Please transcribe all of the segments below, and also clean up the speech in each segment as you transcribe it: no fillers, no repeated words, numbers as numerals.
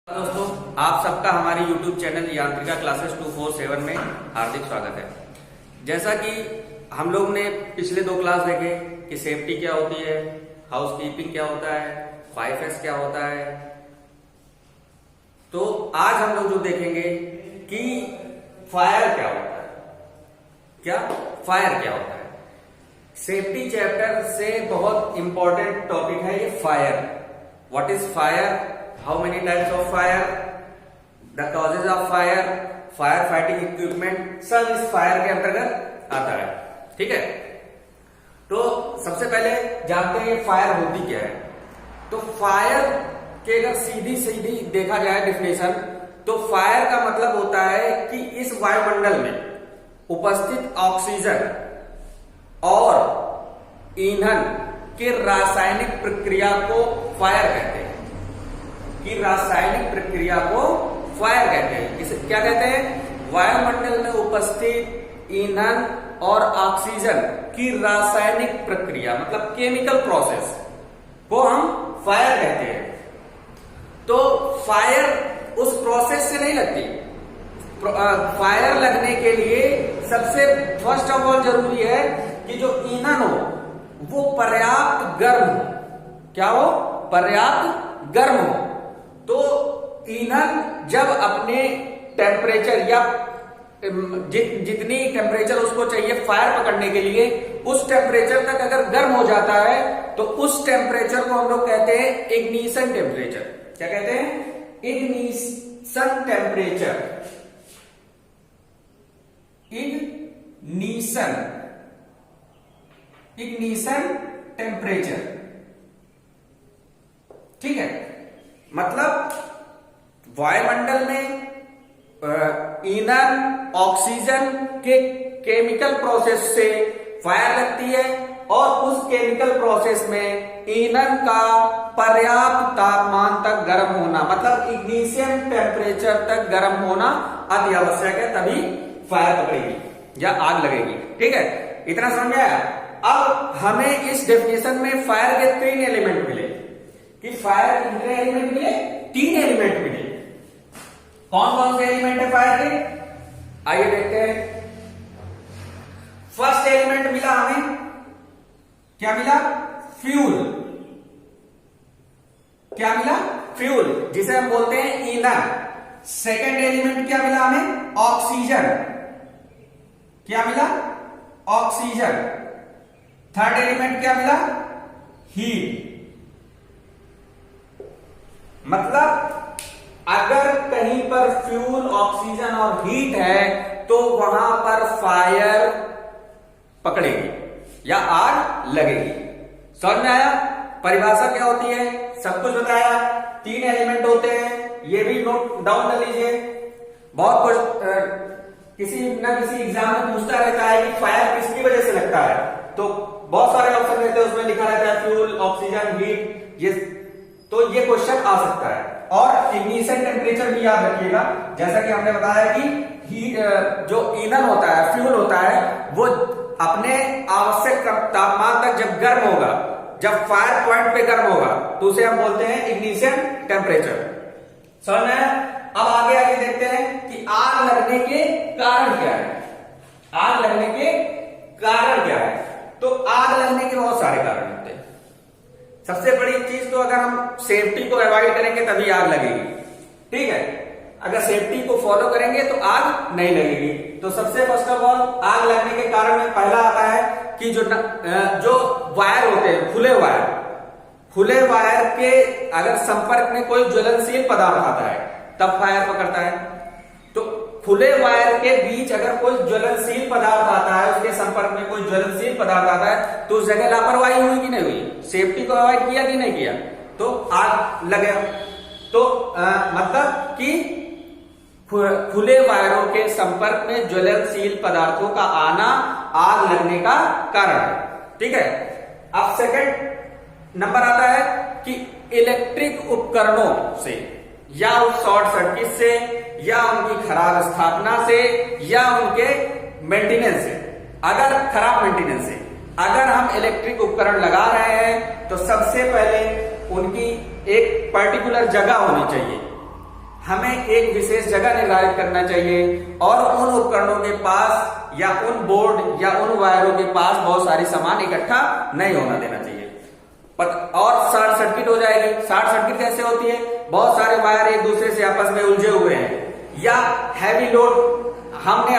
दोस्तों, आप सबका हमारे YouTube चैनल यांत्रिका क्लासेस 247 में हार्दिक स्वागत है। जैसा कि हम लोग ने पिछले दो क्लास देखे कि सेफ्टी क्या होती है, हाउसकीपिंग क्या होता है, 5S क्या होता है, तो आज हम लोग जो देखेंगे कि फायर क्या होता है। फायर क्या होता है। सेफ्टी चैप्टर से बहुत इंपॉर्टेंट टॉपिक है ये fire. What is fire, how many types of fire, the causes of fire, fire fighting equipment, सब इस फायर के अंतर्गत आता है। ठीक है, तो सबसे पहले जानते हैं ये फायर होती क्या है। तो फायर के अगर सीधी सीधी देखा जाए डेफिनेशन, तो फायर का मतलब होता है कि इस वायुमंडल में उपस्थित ऑक्सीजन और ईंधन के रासायनिक प्रक्रिया को फायर कहते हैं। कि रासायनिक प्रक्रिया को फायर कहते हैं। इसे क्या कहते हैं? वायुमंडल में उपस्थित ईंधन और ऑक्सीजन की रासायनिक प्रक्रिया मतलब केमिकल प्रोसेस को हम फायर कहते हैं। तो फायर उस प्रोसेस से नहीं लगती। फायर लगने के लिए सबसे फर्स्ट ऑफ ऑल जरूरी है कि जो ईंधन हो वो पर्याप्त गर्म हो। क्या हो? पर्याप्त गर्म हो। तो ईंधन जब अपने टेम्परेचर या जितनी टेम्परेचर उसको चाहिए फायर पकड़ने के लिए, उस टेम्परेचर तक अगर गर्म हो जाता है तो उस टेम्परेचर को हम लोग कहते हैं इग्निशन टेम्परेचर। क्या कहते हैं? Ignition temperature. Ignition temperature. ठीक है, मतलब वायुमंडल में ईंधन ऑक्सीजन के केमिकल प्रोसेस से फायर लगती है और उस केमिकल प्रोसेस में ईंधन का पर्याप्त तापमान तक गर्म होना मतलब इग्निशन टेम्परेचर तक गर्म होना अति आवश्यक है, तभी फायर पकड़ेगी या आग लगेगी। ठीक है, इतना समझ आया। अब हमें इस डेफिनेशन में फायर के तीन एलिमेंट मिले। कि फायर के कितने एलिमेंट मिले? तीन एलिमेंट मिले। कौन कौन से एलिमेंट है फायर के? आइए देखते हैं। फर्स्ट एलिमेंट मिला हमें, क्या मिला? फ्यूल। क्या मिला? फ्यूल, जिसे हम बोलते हैं ईंधन। सेकेंड एलिमेंट क्या मिला हमें? ऑक्सीजन। क्या मिला? ऑक्सीजन। थर्ड एलिमेंट क्या मिला? हीट। मतलब अगर कहीं पर फ्यूल, ऑक्सीजन और हीट है तो वहां पर फायर पकड़ेगी या आग लगेगी। समझ में आया? परिभाषा क्या होती है सब कुछ बताया। तीन एलिमेंट होते हैं, ये भी नोट डाउन कर लीजिए। बहुत कुछ किसी न किसी एग्जाम में पूछता रहता है कि फायर किसकी वजह से लगता है, तो बहुत सारे ऑप्शन रहते हैं, उसमें लिखा रहता है फ्यूल, ऑक्सीजन, हीट। ये क्वेश्चन आ सकता है। और इग्निशन टेम्परेचर भी याद रखिएगा, जैसा कि हमने बताया कि जो ईंधन होता है, फ्यूल होता है, वो अपने आवश्यक तापमान तक जब गर्म होगा, जब फायर पॉइंट पे गर्म होगा, तो उसे हम बोलते हैं इग्निशन टेम्परेचर। समझ में? अब आगे देखते हैं कि आग लगने के कारण क्या है। आग लगने के कारण क्या है? तो आग लगने के बहुत सारे कारण होते हैं। सबसे बड़ी चीज तो अगर हम सेफ्टी को अवॉइड करेंगे तभी आग लगेगी। ठीक है, अगर सेफ्टी को फॉलो करेंगे तो आग नहीं लगेगी। तो सबसे फर्स्ट ऑफ ऑल आग लगने के कारण में पहला आता है कि जो वायर होते हैं, खुले वायर के अगर संपर्क में कोई ज्वलनशील पदार्थ आता है तब फायर पकड़ता है। तो खुले वायर के बीच अगर कोई ज्वलनशील पदार्थ आता है, उसके संपर्क में कोई ज्वलनशील पदार्थ आता है, तो उस जगह लापरवाही हुई कि नहीं हुई? सेफ्टी को अवॉइड किया कि नहीं किया? तो आग लगे। तो मतलब कि खुले वायरों के संपर्क में ज्वलनशील पदार्थों का आना आग लगने का कारण है। ठीक है, अब सेकंड नंबर आता है कि इलेक्ट्रिक उपकरणों से या उस शॉर्ट सर्किट से या उनकी खराब स्थापना से या उनके मेंटेनेंस से, अगर खराब मेंटेनेंस से अगर हम इलेक्ट्रिक उपकरण लगा रहे हैं तो सबसे पहले उनकी एक पर्टिकुलर जगह होनी चाहिए हमें एक विशेष जगह निर्धारित करना चाहिए और उन उपकरणों के पास या उन बोर्ड या उन वायरों के पास बहुत सारी सामान इकट्ठा नहीं होना देना चाहिए। और शॉर्ट सर्किट हो जाएगी। शॉर्ट सर्किट कैसे होती है? बहुत सारे वायर एक दूसरे से आपस में उलझे हुए हैं, या हैवी लोड हमने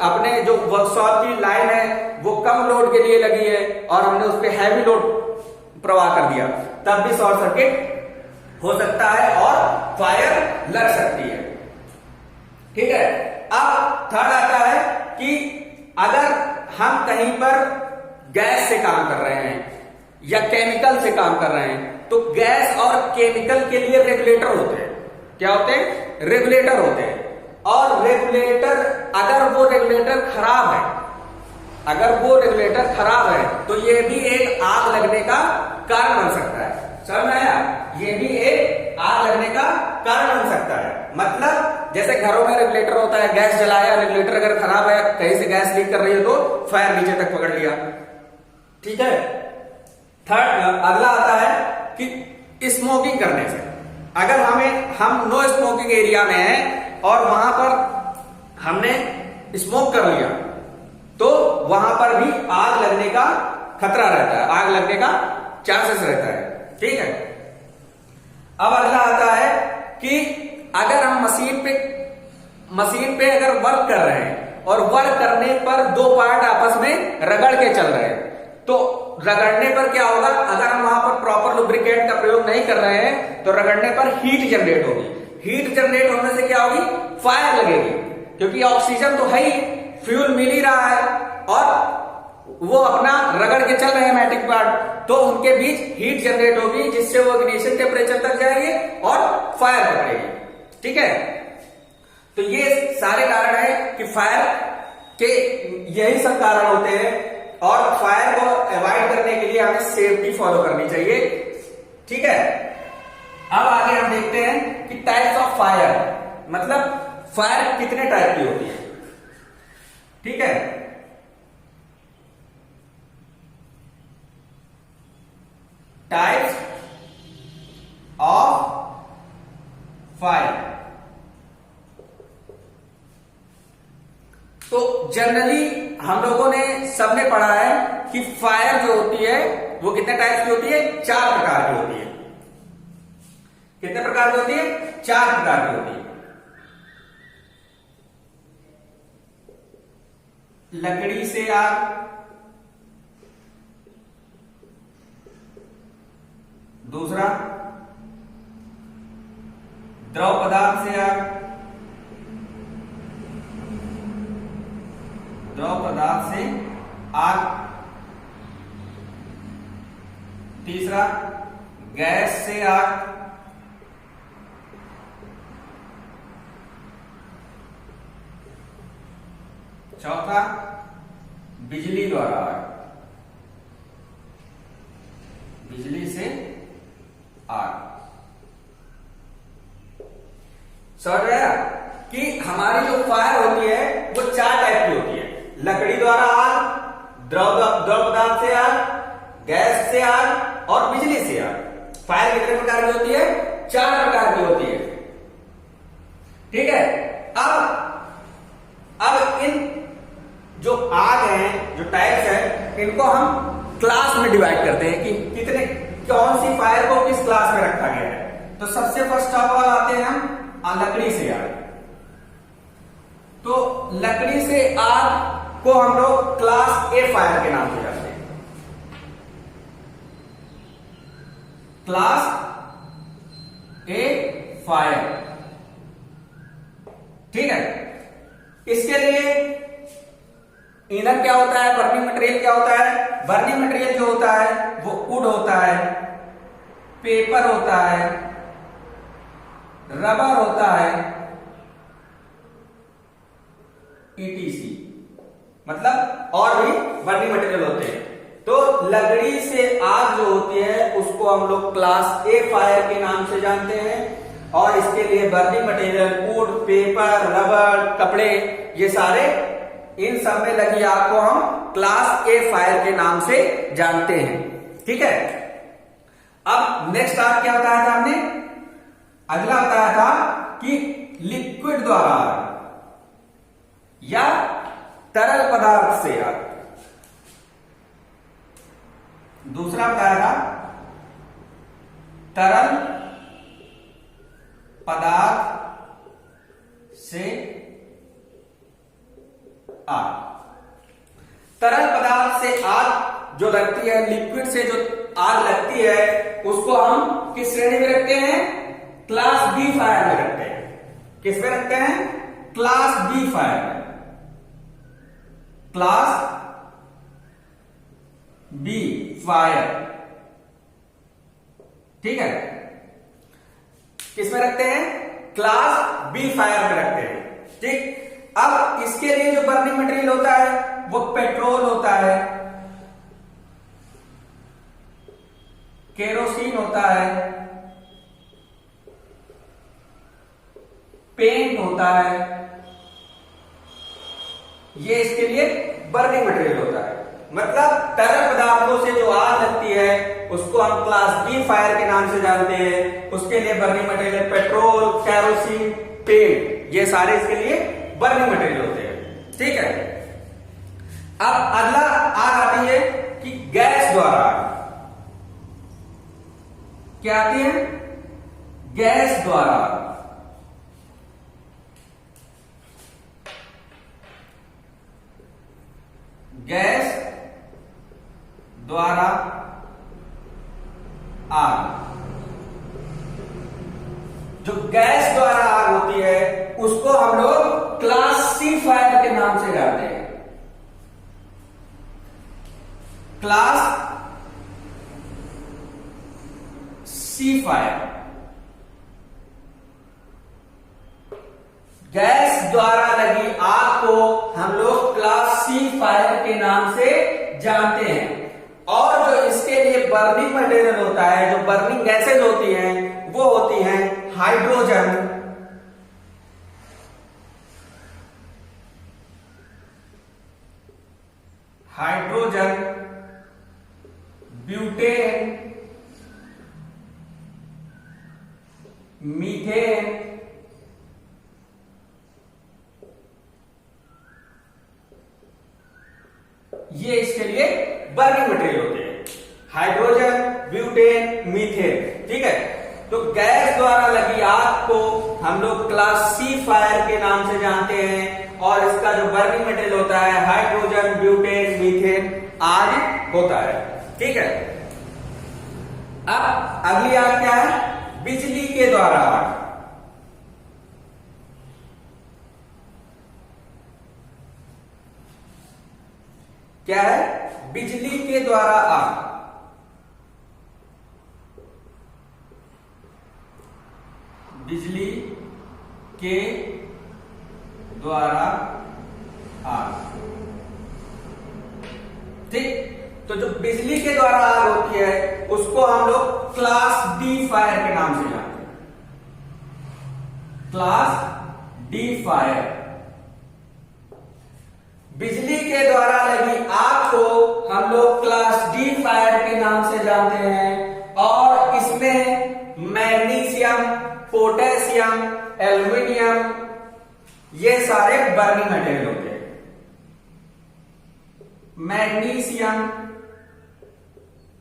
अपने जो वर्कशॉप की लाइन है वो कम लोड के लिए लगी है और हमने उस पर हैवी लोड प्रवाह कर दिया, तब भी शॉर्ट सर्किट हो सकता है और फायर लग सकती है। ठीक है। अब थर्ड आता है कि अगर हम कहीं पर गैस से काम कर रहे हैं या केमिकल से काम कर रहे हैं, तो गैस और केमिकल के लिए रेगुलेटर होते हैं। क्या होते हैं? रेगुलेटर होते हैं। और रेगुलेटर, अगर वो रेगुलेटर खराब है तो ये भी एक आग लगने का कारण बन सकता है। समझ में आया? ये भी एक आग लगने का कारण बन सकता है। मतलब जैसे घरों में रेगुलेटर होता है, गैस जलाया, रेगुलेटर अगर खराब है, कहीं से गैस लीक कर रही है तो फायर नीचे तक पकड़ लिया। ठीक है। थर्ड, अगला आता है कि स्मोकिंग करने से, अगर हम नो स्मोकिंग एरिया में हैं और वहां पर हमने स्मोक कर लिया तो वहां पर भी आग लगने का खतरा रहता है, आग लगने का चांसेस रहता है। ठीक है। अब अगला आता है कि अगर हम मशीन पे अगर वर्क कर रहे हैं और वर्क करने पर दो पार्ट आपस में रगड़ के चल रहे हैं, तो रगड़ने पर क्या होगा? अगर हम वहां पर प्रॉपर लुब्रिकेंट का प्रयोग नहीं कर रहे हैं तो रगड़ने पर हीट जनरेट होगी। हीट जनरेट होने से क्या होगी? फायर लगेगी, क्योंकि ऑक्सीजन तो है ही, फ्यूल मिल ही रहा है और वो अपना रगड़ के चल रहे हैं मैटिक पार्ट, तो उनके बीच हीट जनरेट होगी जिससे वो इग्निशन टेम्परेचर तक जाएंगे और फायर पकड़ेगी। ठीक है। तो ये सारे कारण है कि फायर के यही सब कारण होते हैं और फायर को अवॉइड करने के लिए हमें सेफ्टी फॉलो करनी चाहिए। ठीक है। अब आगे हम देखते हैं कि टाइप्स ऑफ फायर, मतलब फायर कितने टाइप की होती है। ठीक है। टाइप्स ऑफ फायर, तो जनरली हम लोगों ने सबने पढ़ा है कि फायर जो होती है वो कितने टाइप्स की होती है? 4 प्रकार की होती है। कितने प्रकार की होती है? 4 प्रकार की होती है। लकड़ी से आग, दूसरा द्रव पदार्थ से आग, द्रव पदार्थ से आग, तीसरा गैस से आग, चौथा बिजली द्वारा आग, बिजली से आग। समझ गया कि हमारी जो फायर होती है वो 4 टाइप की होती है। लकड़ी द्वारा आग, द्रव पदार्थ से आग, गैस से आग और बिजली से आग। फायर कितने प्रकार की होती है? 4 प्रकार की होती है। ठीक है। अब इन जो आग हैं, जो टाइप्स हैं, इनको हम क्लास में डिवाइड करते हैं कि कौन सी फायर को किस क्लास में रखा गया है। तो सबसे फर्स्ट ऑफ ऑल आते हैं हम लकड़ी से आग। तो लकड़ी से आग को हम लोग क्लास ए फायर के नाम से जानते हैं। क्लास ए फायर। ठीक है। इसके लिए ईंधन क्या होता है? बर्निंग मटेरियल क्या होता है? बर्निंग मटेरियल जो होता है वो वुड होता है, पेपर होता है, रबर होता है, ईटीसी, मतलब और भी बर्निंग मटेरियल होते हैं। तो लकड़ी से आग जो होती है उसको हम लोग क्लास ए फायर के नाम से जानते हैं और इसके लिए burning material would, paper, rubber, कपड़े, ये सारे, इन सब में लगी आग को हम क्लास ए फायर के नाम से जानते हैं। ठीक है। अब नेक्स्ट आग क्या बताया था हमने? अगला बताया था कि लिक्विड द्वारा आग या तरल पदार्थ से आग। दूसरा बताया था तरल पदार्थ से आग। तरल पदार्थ से आग जो लगती है, लिक्विड से जो आग लगती है, उसको हम किस श्रेणी में रखते हैं? क्लास बी फायर में रखते हैं। किस में रखते हैं? क्लास बी फायर में। क्लास बी फायर, ठीक है, किस में रखते हैं? क्लास बी फायर में रखते हैं। ठीक, अब इसके लिए जो बर्निंग मटेरियल होता है वो पेट्रोल होता है, केरोसिन होता है, पेंट होता है, ये इसके लिए बर्निंग मटेरियल होता है। मतलब तरल पदार्थों से जो आग लगती है उसको हम क्लास बी फायर के नाम से जानते हैं। उसके लिए burning material petrol, kerosene, paint, ये सारे इसके लिए बर्निंग मटेरियल होते हैं। ठीक है, अब अगला आग आती है कि गैस द्वारा आग। क्या आती है? गैस द्वारा आग। गैस द्वारा आग। जो गैस द्वारा आग होती है उसको हम लोग क्लास सी फायर के नाम से जानते हैं। Class C fire. गैस द्वारा लगी आग को हम लोग क्लास सी फायर के नाम से जानते हैं। और जो इसके लिए बर्निंग मटेरियल होता है, जो बर्निंग गैसेज होती हैं, वो होती हैं हाइड्रोजन, ब्यूटेन, मीथेन, ये इसके लिए बर्निंग मटेरियल होते हैं। Hydrogen, butane, methane. ठीक है, तो गैस द्वारा लगी आग को हम लोग क्लास सी फायर के नाम से जानते हैं और इसका जो बर्निंग मटेरियल होता है हाइड्रोजन, ब्यूटेन, मीथेन आदि होता है। ठीक है, अब अगली आग क्या है? बिजली के द्वारा आग। क्या है? बिजली के द्वारा आग। बिजली के द्वारा आग। ठीक, तो जो बिजली के द्वारा आग होती है उसको हम लोग क्लास डी फायर के नाम से जानते हैं। Class D fire. बिजली के द्वारा लगी आग को हम लोग क्लास डी फायर के नाम से जानते हैं और इसमें मैग्नीशियम, पोटेशियम, एल्युमिनियम, ये सारे बर्निंग मटेरियल होते हैं। मैग्नीशियम,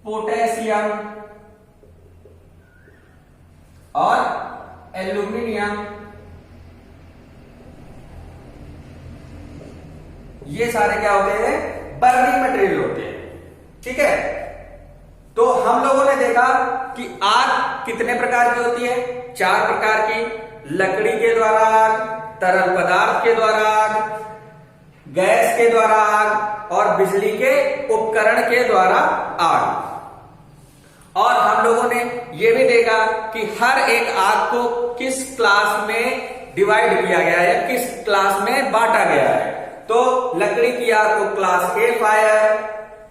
पोटेशियम और एल्युमिनियम, ये सारे क्या होते हैं? बर्निंग मटेरियल होते हैं। ठीक है, तो हम लोगों ने देखा कि आग कितने प्रकार की होती है? 4 प्रकार की। लकड़ी के द्वारा आग, तरल पदार्थ के द्वारा आग, गैस के द्वारा आग और बिजली के उपकरण के द्वारा आग। और हम लोगों ने यह भी देखा कि हर एक आग को किस क्लास में डिवाइड किया गया है, किस क्लास में बांटा गया है। तो लकड़ी की आग को क्लास ए फायर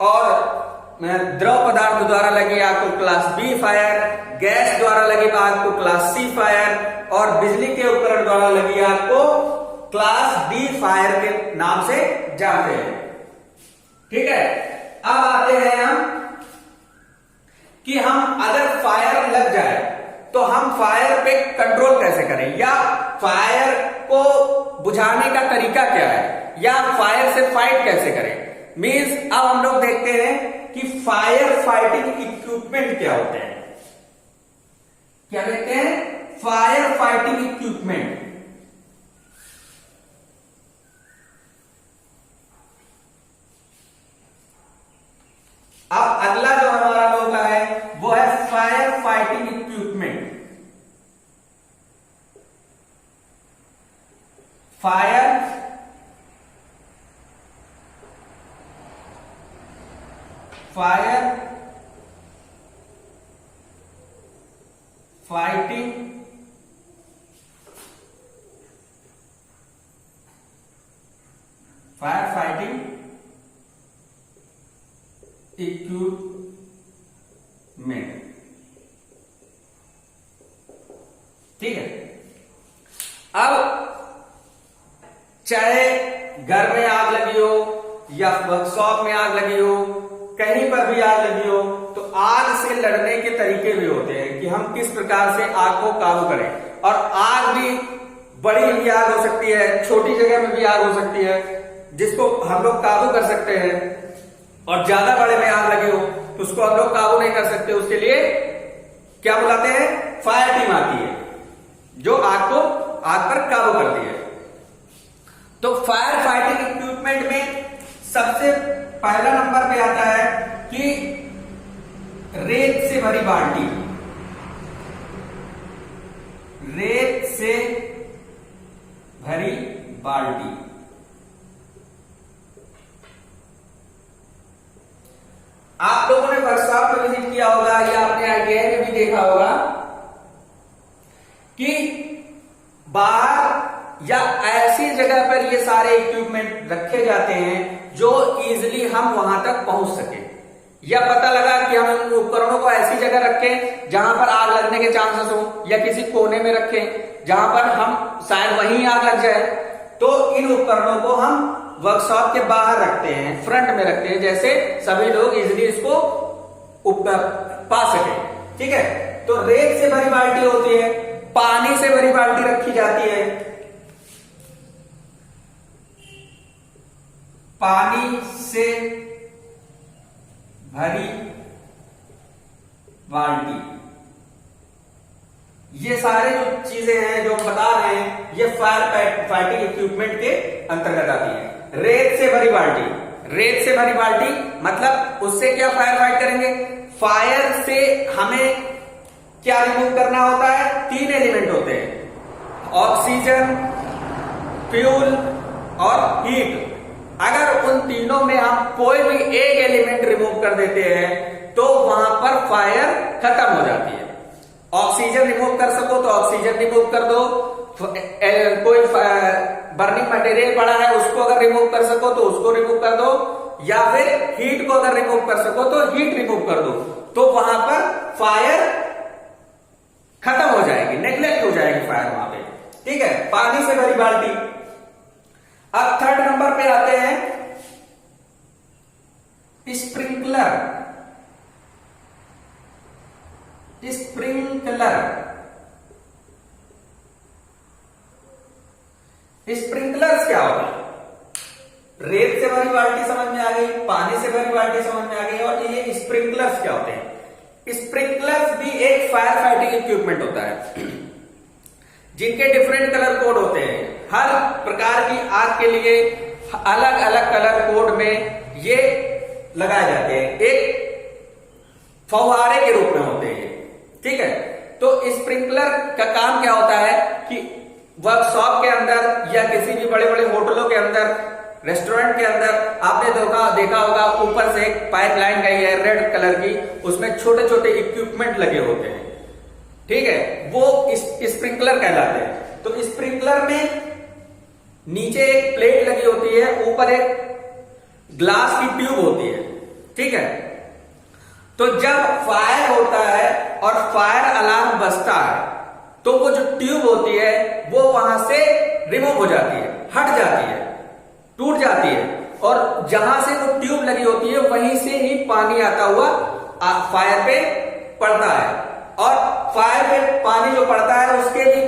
और द्रव पदार्थ द्वारा लगी आग को क्लास बी फायर, गैस द्वारा लगी आग को क्लास सी फायर और बिजली के उपकरण द्वारा लगी आग को क्लास डी फायर के नाम से जानते हैं। ठीक है, अब आते हैं हम कि हम अगर फायर लग जाए तो हम फायर पे कंट्रोल कैसे करें, या फायर को बुझाने का तरीका क्या है, या फायर से फाइट कैसे करें। मींस अब हम लोग देखते हैं कि फायर फाइटिंग इक्विपमेंट क्या होते हैं। क्या देखते हैं? Fire fighting equipment. अब अगला जो हमारा लोग का है वो है fire fighting equipment. Fire fighting equipment. ठीक है। अब चाहे घर में आग लगी हो या वर्कशॉप में आग लगी हो, कहीं पर भी आग लगी हो, तो आग से लड़ने के तरीके भी होते हैं कि हम किस प्रकार से आग को काबू करें। और आग भी बड़ी भी आग हो सकती है, छोटी जगह में भी आग हो सकती है, जिसको हम लोग काबू कर सकते हैं। और ज्यादा बड़े में आग लगी हो तो उसको हम लोग काबू नहीं कर सकते, उसके लिए क्या बुलाते हैं? फायर टीम आती है जो आग पर काबू करती है। तो फायर फाइटिंग इक्विपमेंट में सबसे पहला नंबर पे आता है कि रेत से भरी बाल्टी। रेत से भरी बाल्टी। आप लोगों ने वर्कशॉप में विजिट किया होगा या अपने आईटीआई में भी देखा होगा कि बाहर या ऐसी जगह पर ये सारे इक्विपमेंट रखे जाते हैं जो इजीली हम वहां तक पहुंच सके, या पता लगा कि हम इन उपकरणों को ऐसी जगह रखें जहां पर आग लगने के चांसेस हो, या किसी कोने में रखें जहां पर हम शायद वहीं आग लग जाए। तो इन उपकरणों को हम वर्कशॉप के बाहर रखते हैं, फ्रंट में रखते हैं, जैसे सभी लोग इजीली इसको पा सके। ठीक है। तो रेत से भरी बाल्टी होती है, पानी से भरी बाल्टी रखी जाती है। पानी से भरी बाल्टी। ये सारे जो चीजें हैं जो बता रहे हैं, ये फायर फाइटिंग इक्विपमेंट के अंतर्गत आती है। रेत से भरी बाल्टी। रेत से भरी बाल्टी मतलब उससे क्या फायर फाइट करेंगे? फायर से हमें क्या रिमूव करना होता है? 3 एलिमेंट होते हैं, ऑक्सीजन, फ्यूल और हीट। अगर उन तीनों में हम कोई भी एक एलिमेंट रिमूव कर देते हैं तो वहां पर फायर खत्म हो जाती है। ऑक्सीजन रिमूव कर सको तो ऑक्सीजन रिमूव कर दो, कोई बर्निंग मटेरियल पड़ा है उसको अगर रिमूव कर सको तो उसको रिमूव कर दो, या फिर हीट को अगर रिमूव कर सको तो हीट रिमूव कर दो, तो वहां पर फायर खत्म हो जाएगी, नेग्लेक्ट हो जाएगी फायर वहां पे। ठीक है। पानी से भरी बाल्टी। अब थर्ड नंबर पे आते हैं स्प्रिंकलर। स्प्रिंकलर। स्प्रिंकलर्स क्या होता है? रेत से भरी बाल्टी समझ में आ गई, पानी से भरी बाल्टी समझ में आ गई, और ये स्प्रिंकलर्स क्या होते हैं? स्प्रिंकलर्स भी एक फायर फाइटिंग इक्विपमेंट होता है जिनके डिफरेंट कलर कोड होते हैं। हर प्रकार की आग के लिए अलग अलग कलर कोड में ये लगाए जाते हैं, एक फव्वारे के रूप में होते हैं। ठीक है। तो स्प्रिंकलर का काम क्या होता है कि वर्कशॉप के अंदर या किसी भी बड़े बड़े होटलों के अंदर, रेस्टोरेंट के अंदर आपने देखा होगा ऊपर से एक पाइपलाइन गई है रेड कलर की, उसमें छोटे छोटे इक्विपमेंट लगे होते हैं। ठीक है। वो स्प्रिंकलर कहलाते हैं। तो स्प्रिंकलर में नीचे एक प्लेट लगी होती है, ऊपर एक ग्लास की ट्यूब होती है। ठीक है। तो जब फायर होता है और फायर अलार्म बजता है तो वो जो ट्यूब होती है वो वहां से रिमूव हो जाती है, हट जाती है, टूट जाती है, और जहां से वो ट्यूब लगी होती है वहीं से ही पानी आता हुआ फायर पे पड़ता है और फायर पे पानी जो पड़ता है उसके भी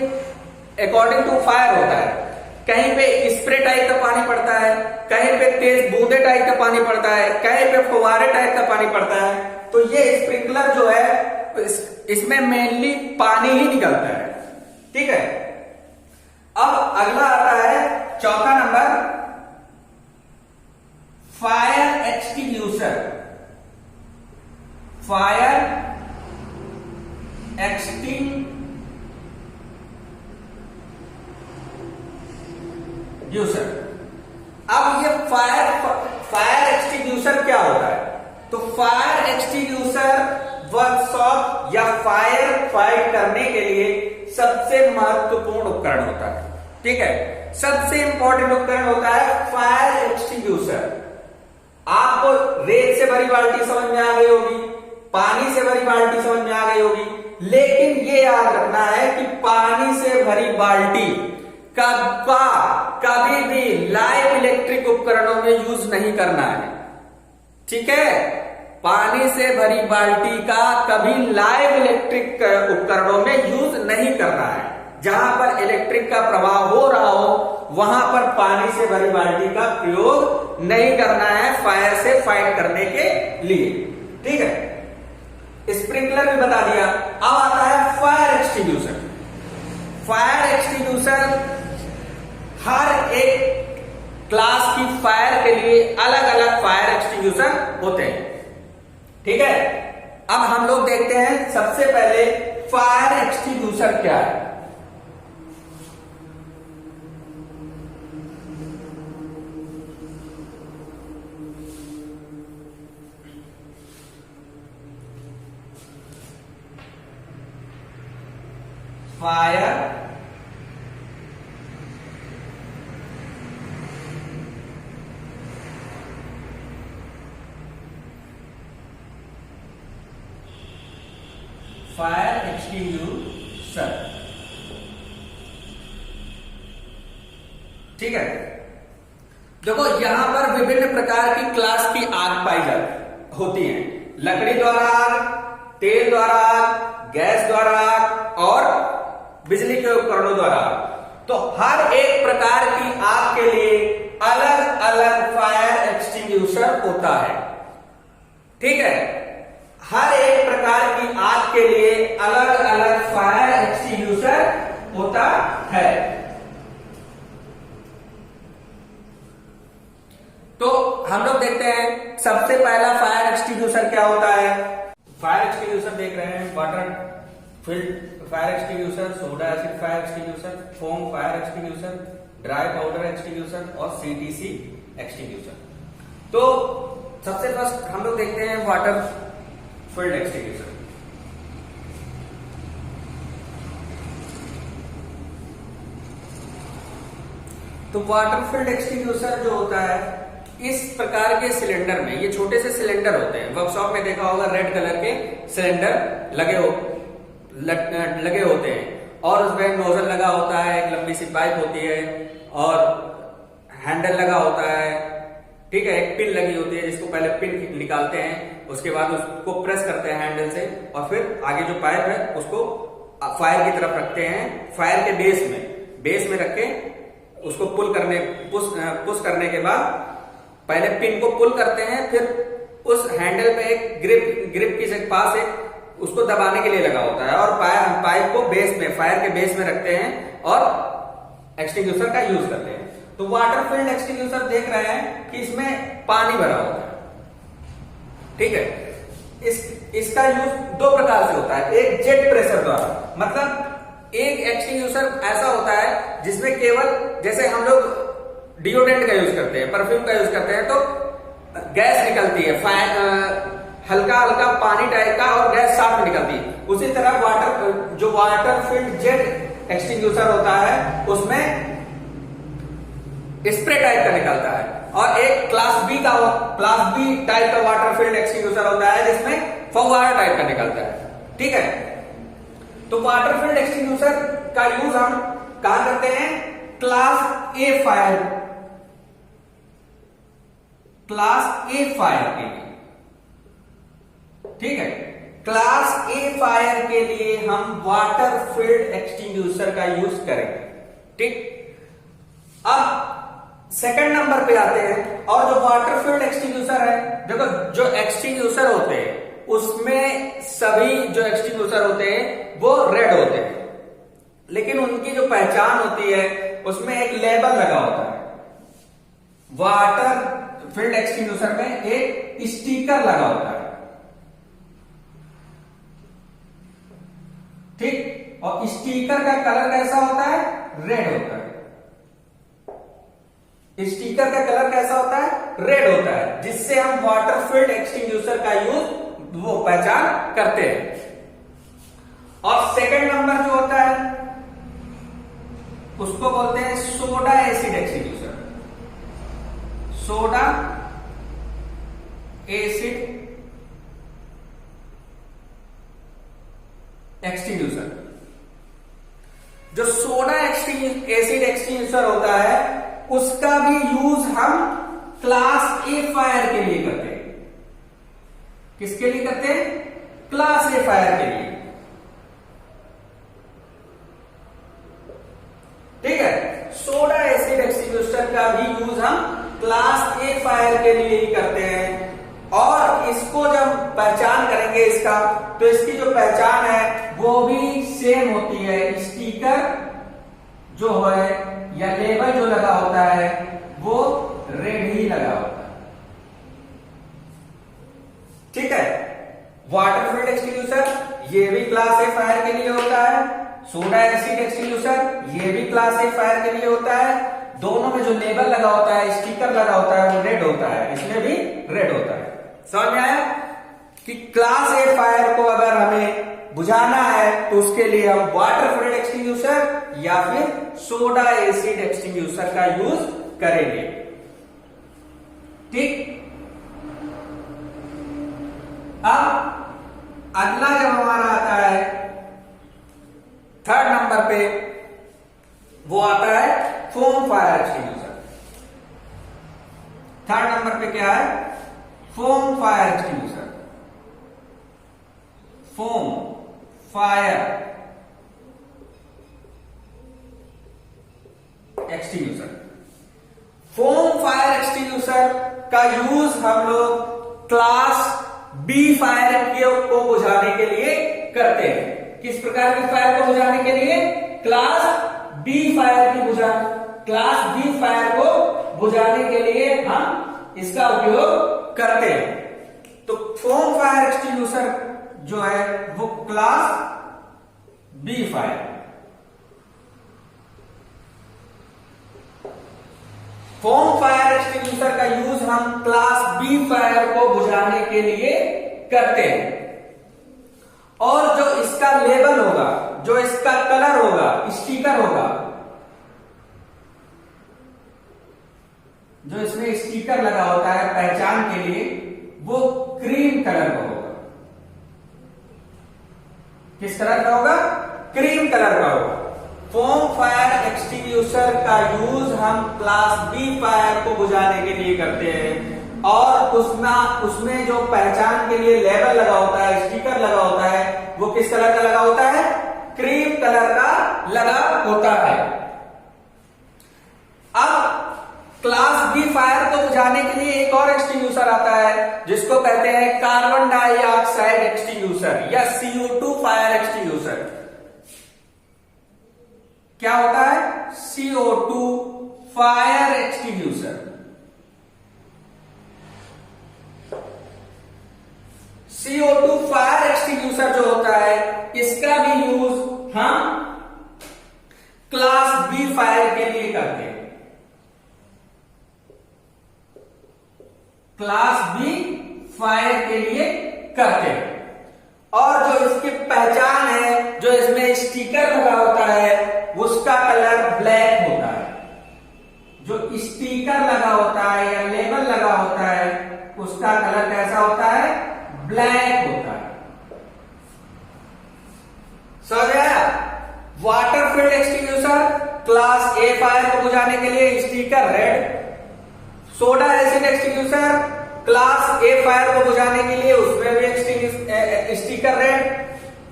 अकॉर्डिंग टू फायर होता है। कहीं पे स्प्रे टाइप का पानी पड़ता है, कहीं पे तेज बूंदे टाइप का पानी पड़ता है, कहीं पे फुवारे टाइप का पानी पड़ता है। तो ये स्प्रिंकलर जो है इसमें मेनली पानी ही निकलता है। ठीक है, अब अगला आता है चौथा number, fire extinguisher. Fire extinguisher. अब ये फायर एक्सटिंग्यूशर क्या होता है? तो फायर एक्सटिंग्यूशर वर्कशॉप या फायर फाइट करने के लिए सबसे महत्वपूर्ण उपकरण होता है। ठीक है, सबसे इंपॉर्टेंट उपकरण होता है फायर एक्सटिंग्यूशर। आपको रेत से भरी बाल्टी समझ में आ गई होगी, पानी से भरी बाल्टी समझ में आ गई होगी, लेकिन ये याद रखना है कि पानी से भरी बाल्टी कभी भी लाइव इलेक्ट्रिक उपकरणों में यूज नहीं करना है। ठीक है, पानी से भरी बाल्टी का कभी लाइव इलेक्ट्रिक उपकरणों में यूज नहीं करना है। जहां पर इलेक्ट्रिक का प्रवाह हो रहा हो वहां पर पानी से भरी बाल्टी का प्रयोग नहीं करना है फायर से फाइट करने के लिए। ठीक है, स्प्रिंकलर भी बता दिया। अब आता है फायर एक्सटिंग्यूशर। फायर एक्सटिंग्यूशर हर एक क्लास की फायर के लिए अलग अलग फायर एक्सटिंग्यूशर होते हैं। ठीक है, अब हम लोग देखते हैं सबसे पहले फायर एक्सटिंग्यूशर क्या है। Fire fire extinguisher. ठीक है, देखो यहां पर विभिन्न प्रकार की क्लास की आग पाई जाती होती है। लकड़ी द्वारा आग, तेल द्वारा आग, गैस द्वारा आग और बिजली के उपकरणों द्वारा आग। तो हर एक प्रकार की आग के लिए अलग अलग फायर एक्सटिंग्यूशर होता है। ठीक है, हर एक प्रकार की आग के लिए अलग अलग फायर एक्सटिंग्यूशर होता है। तो हम लोग देखते हैं सबसे पहला फायर एक्सटिंग्यूशर क्या होता है। फायर एक्सटिंग्यूशर देख रहे हैं, water field fire extinguisher, soda acid fire extinguisher, foam fire extinguisher, dry powder extinguisher और सीटीसी एक्सटिंग्यूशर। तो सबसे फर्स्ट हम लोग देखते हैं वाटर फील्ड एक्सटिंग्यूशर। तो वाटर फील्ड एक्सटिंग्यूशर जो होता है इस प्रकार के सिलेंडर में, ये छोटे से सिलेंडर होते हैं, वर्कशॉप में देखा होगा रेड कलर के सिलेंडर लगे होते हैं और उसमें नोजल लगा होता है, एक लंबी सी पाइप होती है और हैंडल लगा होता है। ठीक है, एक पिन लगी होती है जिसको पहले पिन निकालते हैं, उसके बाद उसको प्रेस करते हैं हैंडल से और फिर आगे जो पाइप है उसको फायर की तरफ रखते हैं। फायर के बेस में रख के उसको पुश करने के बाद पहले पिन को पुल करते हैं, फिर उस हैंडल पे एक ग्रिप के पास एक उसको दबाने के लिए लगा होता है और पाइप को फायर के बेस में रखते हैं और एक्सटिंग्यूशर का यूज करते हैं। तो वाटर फील्ड एक्सटिंग्यूशर देख रहे हैं कि इसमें पानी भरा होता है। ठीक है, इसका यूज दो प्रकार से होता है। एक जेट प्रेशर द्वारा, मतलब एक एक्सटिंग्यूशर ऐसा होता है जिसमें केवल जैसे हम लोग डिओड्रेंट का यूज करते हैं, परफ्यूम का यूज करते हैं तो गैस निकलती है, हल्का हल्का पानी टाइप का और गैस साफ निकलती है। उसी तरह वाटर फील्ड जेट एक्सटिंग्यूशर होता है उसमें स्प्रे टाइप का निकलता है। और एक क्लास बी टाइप का वाटर फील्ड एक्सटिंग्यूशर होता है जिसमें फव्वारा टाइप का निकलता है। ठीक है, तो वाटर फील्ड एक्सटिंग्यूशर का यूज हम कहां करते हैं? क्लास ए फायर के लिए। ठीक है, क्लास ए फायर के लिए हम वाटर फील्ड एक्सटिंग्यूशर का यूज करेंगे। ठीक, अब सेकंड नंबर पे आते हैं। और जो वाटर फील्ड एक्सटिंग्यूशर है, देखो जो एक्सटिंग्यूशर होते हैं उसमें सभी जो एक्सटिंग्यूशर होते हैं वो रेड होते हैं, लेकिन उनकी जो पहचान होती है उसमें एक लेबल लगा होता है। वाटर फील्ड एक्सटिंग्यूशर में एक स्टिकर लगा होता है। ठीक, और स्टिकर का कलर कैसा होता है? रेड होता है। स्टिकर का कलर कैसा होता है? रेड होता है, जिससे हम वाटर फील्ड एक्सटिंग्यूशर का यूज वो पहचान करते हैं। और सेकंड नंबर जो होता है उसको बोलते हैं soda acid extinguisher. Soda acid extinguisher. जो सोडा एसिड एक्सटिंग्यूशर होता है उसका भी यूज हम क्लास ए फायर के लिए करते हैं। किसके लिए करते हैं? क्लास ए फायर के लिए। ठीक है, सोडा एसिड एक्सटिंग्यूशर का भी यूज हम क्लास ए फायर के लिए ही करते हैं। और इसको जब पहचान करेंगे इसका, तो इसकी जो पहचान है वो भी सेम होती है। स्टिकर जो है या लेबल जो लगा होता है वो रेड ही लगा होता है। ठीक है, वाटर फील्ड एक्सटिंग्यूशर ये भी क्लास ए फायर के लिए होता है। सोडा एसिड एक्सटिंग्यूशर ये भी क्लास ए फायर के लिए होता है। दोनों में जो लेबल लगा होता है, स्टिकर लगा होता है, वो रेड होता है, इसमें भी रेड होता है। समझ में आया कि क्लास ए फायर को अगर हमें बुझाना है तो उसके लिए हम वाटर फील्ड एक्सटिंग्यूशर या फिर सोडा एसिड एक्सटिंग्यूशर का यूज करेंगे। ठीक, अब अगला जब हमारा आता है थर्ड नंबर पे, वो आता है foam fire extinguisher. Third number पे क्या है? Foam fire extinguisher. Foam fire extinguisher. Foam fire extinguisher का यूज हम लोग क्लास बी फायर को बुझाने के लिए करते हैं। किस प्रकार की फायर को बुझाने के लिए? क्लास बी फायर की क्लास बी फायर को बुझाने के लिए हम इसका उपयोग करते हैं। तो फोम फायर एक्सटिंग्यूशर जो है वो class B fire. Foam fire extinguisher का यूज हम क्लास बी फायर को बुझाने के लिए करते हैं। और जो इसका लेबल होगा, जो इसका कलर होगा, स्टिकर होगा, जो इसमें स्टिकर लगा होता है पहचान के लिए, वो क्रीम कलर का होगा। किस कलर का होगा? क्रीम कलर का होगा। फोम फायर एक्सटिंग्यूशर का यूज हम क्लास बी फायर को बुझाने के लिए करते हैं। और उसमें जो पहचान के लिए लेबल लगा होता है, स्टिकर लगा होता है, वो किस कलर का लगा होता है? क्रीम कलर का लगा होता है। अब क्लास बी फायर को बुझाने के लिए एक और एक्सटिंग्यूशर आता है जिसको कहते हैं कार्बन डाइऑक्साइड एक्सटिंग्यूशर या CO2 फायर एक्सटिंग्यूशर। क्या होता है? CO2 fire extinguisher. CO2 fire extinguisher जो होता है, इसका भी यूज हम क्लास बी फायर के लिए करते हैं। क्लास बी फायर के लिए करते हैं। और जो इसकी पहचान है, जो इसमें स्टिकर लगा होता है, उसका कलर ब्लैक होता है। जो स्टिकर लगा होता है या लेबल लगा होता है, उसका कलर कैसा होता है? ब्लैक होता है। समझ आया? वाटर फील्ड एक्सटिंग्यूशर क्लास ए फायर को बुझाने के लिए sticker red, soda acid extinguisher class ए फायर को बुझाने के लिए उसमें भी sticker red.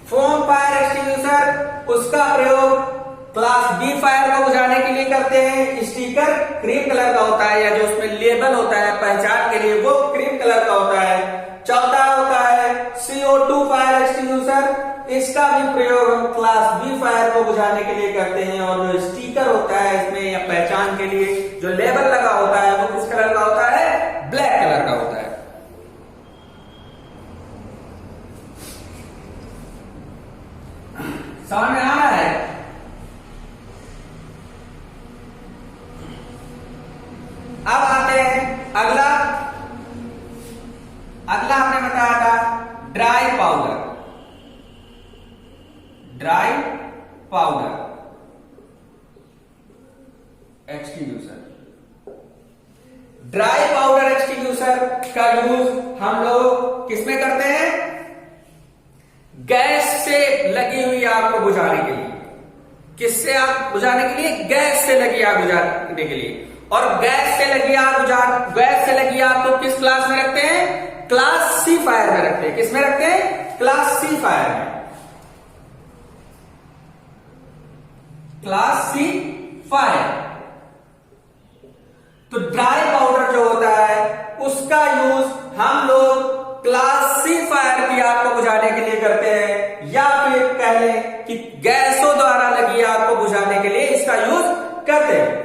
Foam fire extinguisher उसका प्रयोग क्लास बी फायर को बुझाने के लिए करते हैं, स्टिकर क्रीम कलर का होता है, या जो उसमें लेबल होता है पहचान के लिए वो क्रीम कलर का होता है। चौथा होता है CO2 फायर एक्सटिंग्विशर, इसका भी प्रयोग हम क्लास बी फायर को बुझाने के लिए करते हैं, और जो स्टिकर होता है इसमें या पहचान के लिए जो लेबल लगा होता है वो किस कलर का होता है, ब्लैक कलर का होता है। समझ में आ रहा है? अब आते हैं अगला हमने बताया था dry powder. Dry powder extinguisher. Dry powder extinguisher का यूज हम लोग किसमें करते हैं, गैस से लगी हुई आग को बुझाने के लिए। किससे आग बुझाने के लिए, गैस से लगी आग बुझाने के लिए। और गैस से लगी आग को किस क्लास में रखते हैं, क्लास सी फायर में रखते हैं। किस में रखते हैं, क्लास सी फायर में, क्लास सी फायर। तो ड्राई पाउडर जो होता है उसका यूज हम लोग क्लास सी फायर की आग को बुझाने के लिए करते हैं, या फिर कह लें कि गैसों द्वारा लगी आग को बुझाने के लिए इसका यूज करते हैं।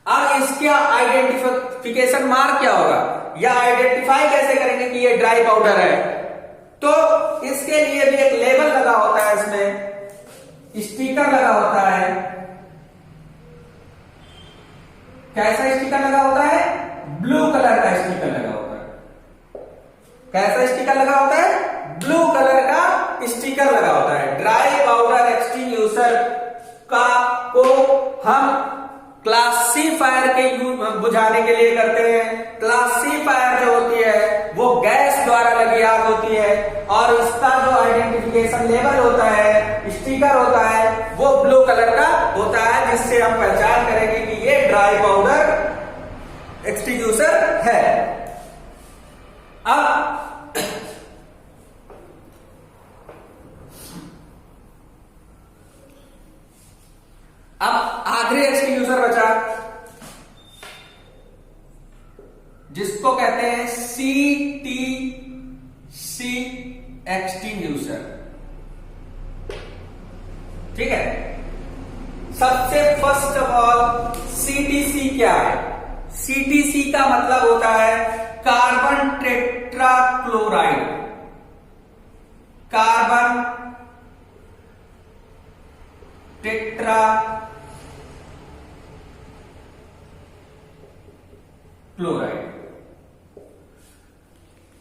अब इसका आइडेंटिफिकेशन मार्क क्या होगा, या आइडेंटिफाई कैसे करेंगे कि ये ड्राई पाउडर है, तो इसके लिए भी एक लेबल लगा होता है, इसमें स्टिकर लगा होता है। कैसा स्टिकर लगा होता है, ब्लू कलर का स्टिकर लगा होता है। कैसा स्टिकर लगा होता है, ब्लू कलर का स्टिकर लगा होता है। ड्राई पाउडर एक्सटिंग्विशर का को हम क्लास सी फायर के बुझाने के लिए करते हैं। क्लास सी फायर जो होती है वो गैस द्वारा लगी आग होती है, और इसका जो आइडेंटिफिकेशन लेबल होता है, स्टिकर होता है, वो ब्लू कलर का होता है, जिससे हम पहचान करेंगे कि ये ड्राई पाउडर एक्सटिंग्विशर है। अब आखिरी एक्सटिंग्विशर बचा, जिसको कहते हैं CTC एक्सटिंग्विशर। ठीक है, सबसे फर्स्ट ऑफ ऑल CTC क्या है। CTC का मतलब होता है carbon tetrachloride. Carbon tetrachloride.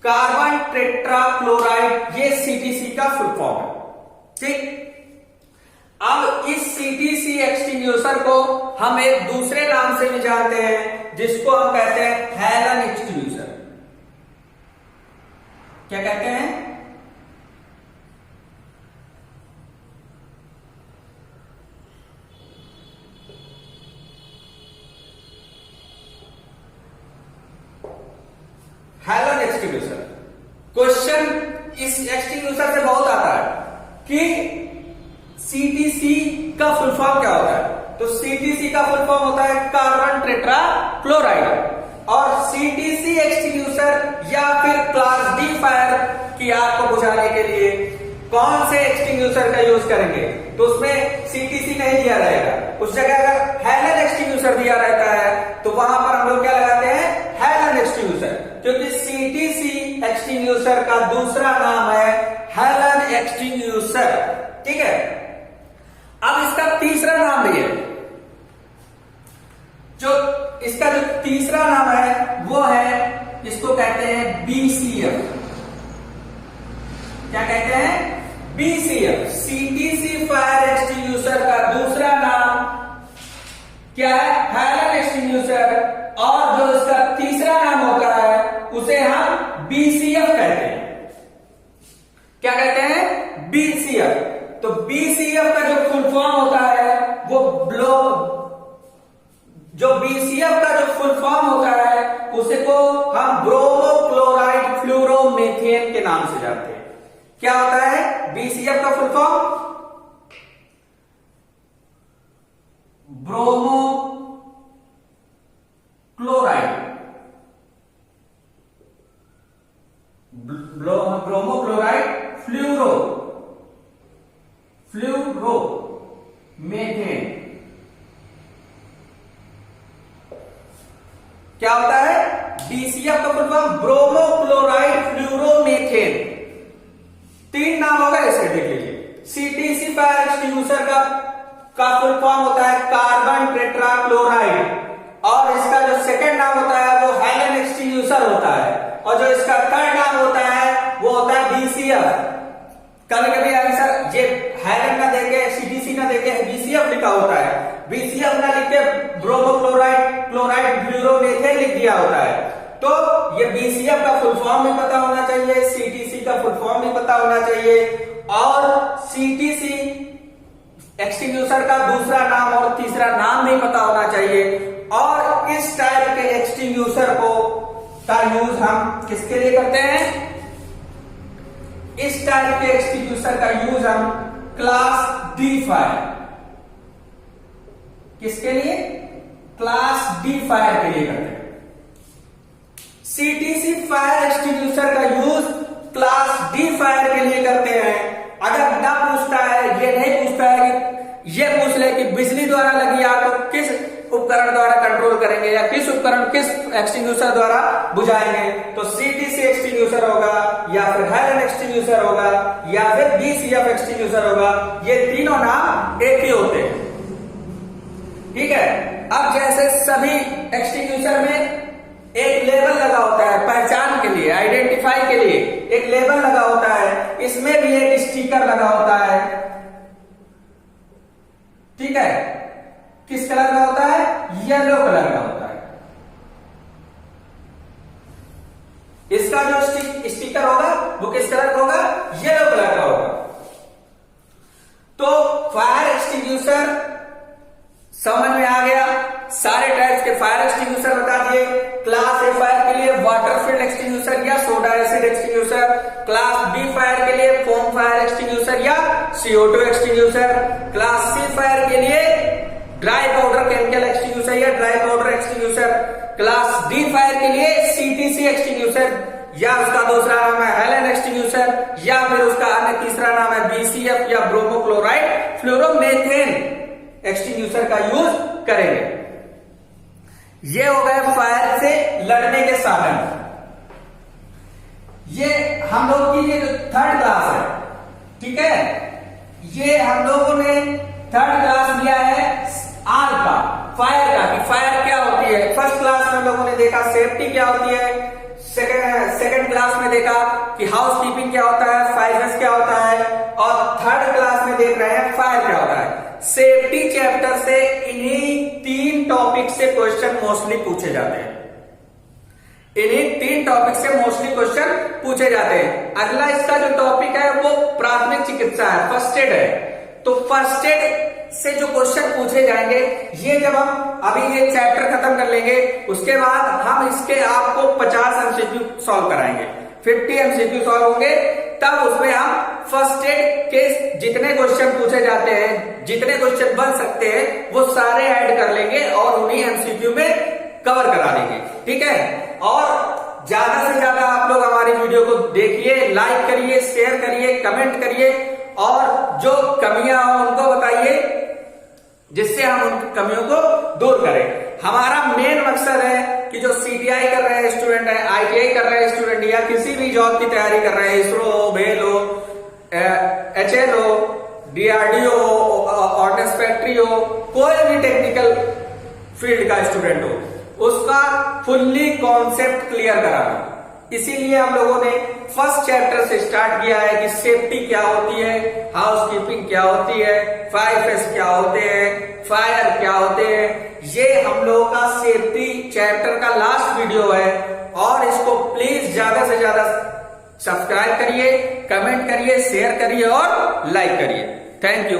Carbon tetrachloride ये CTC का फुल फॉर्म है। ठीक, अब इस CTC एक्सटिंग्विशर को हम एक दूसरे नाम से भी जानते हैं, जिसको हम कहते हैं हैलन एक्सटिंग्विशर। क्या कहते हैं, हैलन एक्सटिंग्विशर। क्वेश्चन इस एक्सटिंग्विशर से बहुत आता है कि CTC का फुल फॉर्म क्या होता है। तो CTC का फुल फॉर्म होता है कार्बन टेट्राक्लोराइड, और CTC एक्सटिंग्विशर या फिर क्लास डी फायर की आग को बुझाने के लिए कौन से एक्सटिंग्विशर का यूज करेंगे, तो उसमें CTC नहीं दिया रहेगा। उस जगह अगर हैलन एक्सटिंग्विशर दिया रहता है तो वहां पर हम लोग क्या लगाते हैं, हैलन एक्सटिंग्विशर, क्योंकि CTC एक्सटिंग्विशर का दूसरा नाम है हैलन एक्सटिंग्विशर। ठीक है, अब इसका तीसरा नाम भी है, जो इसका जो तीसरा नाम है वो है, इसको कहते हैं BCF। क्या कहते हैं, BCF। CTC फायर एक्सटिंग्विशर का दूसरा नाम क्या है, हैलन एक्सटिंग्विशर, और जो इसका तीसरा नाम होता है उसे हम BCF कहते हैं। क्या कहते हैं, BCF। तो BCF का जो फुल फॉर्म होता है वो जो BCF का जो फुल फॉर्म होता है उसे को हम ब्रोमो फ्लोरोमीथेन के नाम से जानते हैं। क्या होता है BCF का full form? Bromo chloride, bromo chloride fluoromethane. क्या होता है BCF का full form? Bromo chloride fluoromethane. 3 नाम होगा, इसे देख लीजिए। CTC फायर एक्सटिंग्विशर का फुल फॉर्म होता है कार्बन टेट्रा क्लोराइड, और इसका जो सेकंड नाम होता है वो हैलन एक्सटिंग्विशर होता है, और जो इसका थर्ड नाम होता है वो होता है BCF। कभी कभी आंसर ये हैलन ना देके CTC ना देके BCF लिखा होता है, BCF ना लिख के ब्रोमो क्लोराइड फ्लोरोमीथेन लिख दिया होता है। तो ये BCF का फुल फॉर्म भी पता होना चाहिए, CTC का फुल फॉर्म भी पता होना चाहिए, और CTC एक्सटिंग्विशर का दूसरा नाम और तीसरा नाम भी पता होना चाहिए। और इस टाइप के एक्सटिंग्विशर का यूज हम किसके लिए करते हैं? इस टाइप के एक्सटिंग्विशर का यूज हम क्लास D फायर, किसके लिए? क्लास D फायर के लिए करते हैं। CTC फायर एक्सटिंग्विशर का यूज क्लास D फायर के लिए करते हैं। अगर ना पूछता है, ये नहीं पूछता है कि ये पूछ ले कि बिजली द्वारा लगी आग को किस उपकरण द्वारा कंट्रोल करेंगे, या किस उपकरण किस एक्सटिंग्विशर द्वारा बुझाएंगे, तो CTC एक्सटिंग्विशर होगा, या फिर हैलन एक्सटिंग्विशर होगा, या फिर BCF एक्सटिंग्विशर होगा। ये तीनों नाम एक ही होते हैं, ठीक है। अब जैसे सभी एक्सटिंग्विशर में एक लेबल लगा होता है पहचान के लिए, आइडेंटिफाई के लिए एक लेबल लगा होता है, इसमें भी एक स्टिकर लगा होता है, ठीक है। किस कलर का होता है? येलो कलर का होता है। इसका जो स्टिकर होगा वो किस कलर का होगा? येलो कलर का होगा। तो फायर एक्सटिंग्विशर समझ में आ गया। सारे टाइप्स के फायर एक्सटिंग्विशर बता दिए। क्लास A फायर के लिए वाटर फील्ड एक्सटिंग्विशर या soda acid extinguisher, class B fire के लिए फोम फायर एक्सटिंग्विशर या CO2 extinguisher, class C fire के लिए ड्राई पाउडर केमिकल एक्सटिंग्विशर या dry powder extinguisher, class D fire के लिए CTC एक्सटिंग्विशर या उसका दूसरा नाम है हैलन एक्सटिंग्विशर, या फिर उसका अन्य तीसरा नाम है BCF या ब्रोमो क्लोराइड फ्लोरोमीथेन एक्सटिंग्विशर का यूज करेंगे। ये हो गए फायर से लड़ने के साधन। ये हम लोग की ये जो थर्ड क्लास है, ठीक है, ये हम लोगों ने थर्ड क्लास लिया है आर का, फायर का, कि फायर क्या होती है। फर्स्ट क्लास में हम लोगों ने देखा सेफ्टी क्या होती है, सेकंड क्लास में देखा कि हाउस कीपिंग क्या होता है, फायर्स क्या होता है, और थर्ड क्लास में देख रहे हैं फायर क्या होता है। सेफ्टी चैप्टर से इन्हीं 3 टॉपिक से क्वेश्चन मोस्टली पूछे जाते हैं, इन्हीं 3 टॉपिक से मोस्टली क्वेश्चन पूछे जाते हैं। अगला इसका जो टॉपिक है वो प्राथमिक चिकित्सा है, फर्स्ट एड है। तो फर्स्ट एड से जो क्वेश्चन पूछे जाएंगे, ये जब हम अभी ये चैप्टर खत्म कर लेंगे, उसके बाद हम इसके आपको 50 MCQ सॉल्व कराएंगे, 50 MCQ सॉल्व होंगे, तब उसमें हम फर्स्ट एड के जितने क्वेश्चन पूछे जाते हैं, जितने क्वेश्चन बन सकते हैं, वो सारे ऐड कर लेंगे और उन्हीं MCQ में कवर करा देंगे, ठीक है। और ज्यादा से ज्यादा आप लोग हमारी वीडियो को देखिए, लाइक करिए, शेयर करिए, कमेंट करिए, और जो कमियां हो उनको बताइए, जिससे हम उन कमियों को दूर करें। हमारा मेन मकसद है कि जो CTI कर रहे हैं स्टूडेंट है, ITI कर रहे हैं स्टूडेंट, या किसी भी जॉब की तैयारी कर रहे हैं, इसरो हो, बेल हो, HL हो, DRDO हो, ऑर्डिनेंस फैक्ट्री हो, कोई भी टेक्निकल फील्ड का स्टूडेंट हो, उसका फुल्ली कॉन्सेप्ट क्लियर कराना। इसीलिए हम लोगों ने फर्स्ट चैप्टर से स्टार्ट किया है कि सेफ्टी क्या होती है, हाउस कीपिंग क्या होती है, 5S क्या होते हैं, फायर क्या होते हैं। ये हम लोगों का सेफ्टी चैप्टर का लास्ट वीडियो है, और इसको प्लीज ज्यादा से ज्यादा सब्सक्राइब करिए, कमेंट करिए, शेयर करिए और लाइक करिए। Thank you.